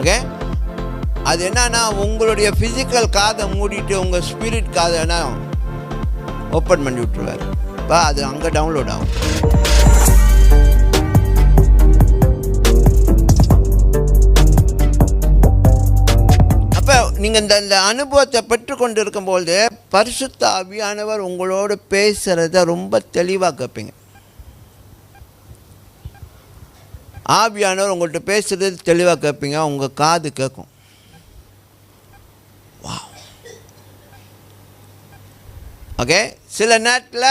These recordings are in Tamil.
ஓகே, அது என்னன்னா உங்களுடைய ஃபிசிக்கல் காதை மூடிட்டு உங்கள் ஸ்பிரிட் காதை என்ன ஓப்பன் பண்ணி விட்டுருவார். அது அங்கே டவுன்லோட் ஆகும். அப்போ நீங்கள் இந்த அனுபவத்தை பெற்றுக்கொண்டு இருக்கும்போது பரிசுத்த ஆவியானவர் உங்களோடு பேசுகிறத ரொம்ப தெளிவாக கேட்பீங்க. ஆவியானவர் உங்கள்கிட்ட பேசுகிறது தெளிவாக கேட்பீங்க, உங்கள் காது கேட்கும். வா, ஓகே. சில நேரத்தில்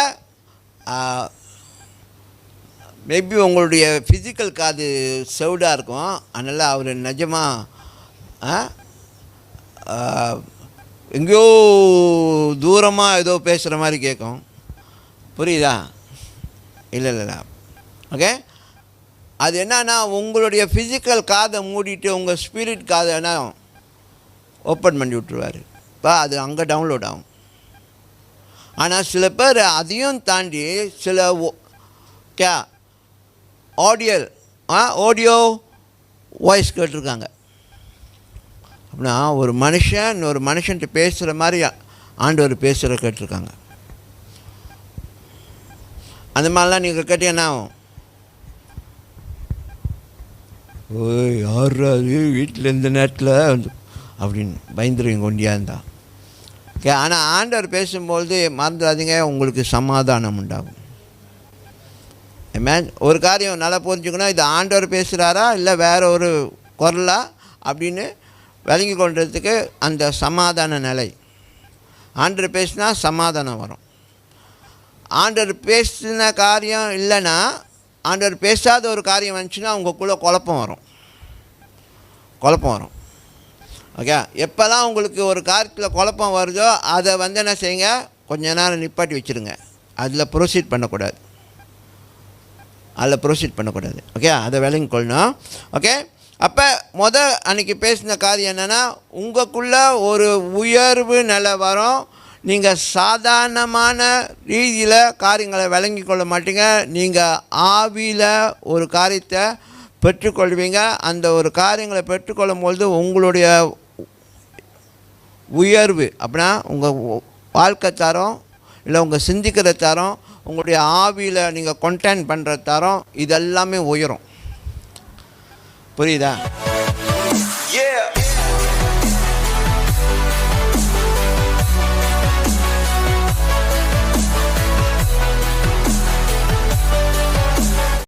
மேபி உங்களுடைய ஃபிசிக்கல் காது செவுடாக இருக்கும், அதனால் அவர் நிஜமாக எங்கேயோ தூரமாக ஏதோ பேசுகிற மாதிரி கேட்கும். புரியுதா? இல்லை. ஓகே, அது என்னன்னா உங்களுடைய ஃபிசிக்கல் காதை மூடிட்டு உங்கள் ஸ்பிரிட் காதை என்ன ஓப்பன் பண்ணி விட்டுருவார். அது அங்கே டவுன்லோட் ஆகும். ஆனால் சில பேர் அதையும் தாண்டி சில ஆடியோ வாய்ஸ் கேட்டிருக்காங்க. அப்படின்னா ஒரு மனுஷன்ட்டு பேசுகிற மாதிரி ஆண்டவர் பேசுகிற கேட்டிருக்காங்க. அந்த மாதிரிலாம் நீங்கள் கேட்டீங்கன்னா ஓய் யாராவது வீட்டில் இந்த நேரத்தில் அப்படின்னு பயந்துருவீங்க ஒண்டியா இருந்தா. ஓகே, ஆனால் ஆண்டவர் பேசும்பொழுது மறந்துடாதீங்க, உங்களுக்கு சமாதானம் உண்டாகும். ஒரு காரியம் நல்லா புரிஞ்சுக்கணும், இது ஆண்டவர் பேசுகிறாரா இல்லை வேறு ஒரு குரலா அப்படின்னு விளங்கி கொண்டதுக்கு அந்த சமாதான நிலை. ஆண்டவர் பேசினா சமாதானம் வரும். ஆண்டவர் பேசின காரியம் இல்லைன்னா, ஆண்டவர் பேசாத ஒரு காரியம் வந்துச்சுன்னா உங்களுக்குள்ளே குழப்பம் வரும். ஓகே, எப்போல்லாம் உங்களுக்கு ஒரு காரியத்தில் குழப்பம் வருதோ அதை என்ன செய்யுங்க, கொஞ்ச நேரம் நிப்பாட்டி வச்சுருங்க. அதில் ப்ரொசீட் பண்ணக்கூடாது. ஓகே, அதை விளங்கி கொள்ளணும். ஓகே, அப்போ அன்றைக்கி பேசின காரியம் என்னென்னா, உங்களுக்குள்ளே ஒரு உயர்வு நிலை வரும். நீங்கள் சாதாரணமான ரீதியில் காரியங்களை விளங்கி கொள்ள மாட்டீங்க. நீங்கள் ஆவியில் ஒரு காரியத்தை பெற்றுக்கொள்வீங்க. அந்த ஒரு காரியங்களை பெற்றுக்கொள்ளும் பொழுது உங்களுடைய உயர்வு அப்படின்னா உங்கள் வாழ்க்கை தரம், இல்லை உங்கள் சிந்திக்கிற தரம், உங்களுடைய ஆவியில் நீங்கள் கண்டென்ட் பண்ணுற தரம், இதெல்லாமே உயரும். புரியுதா?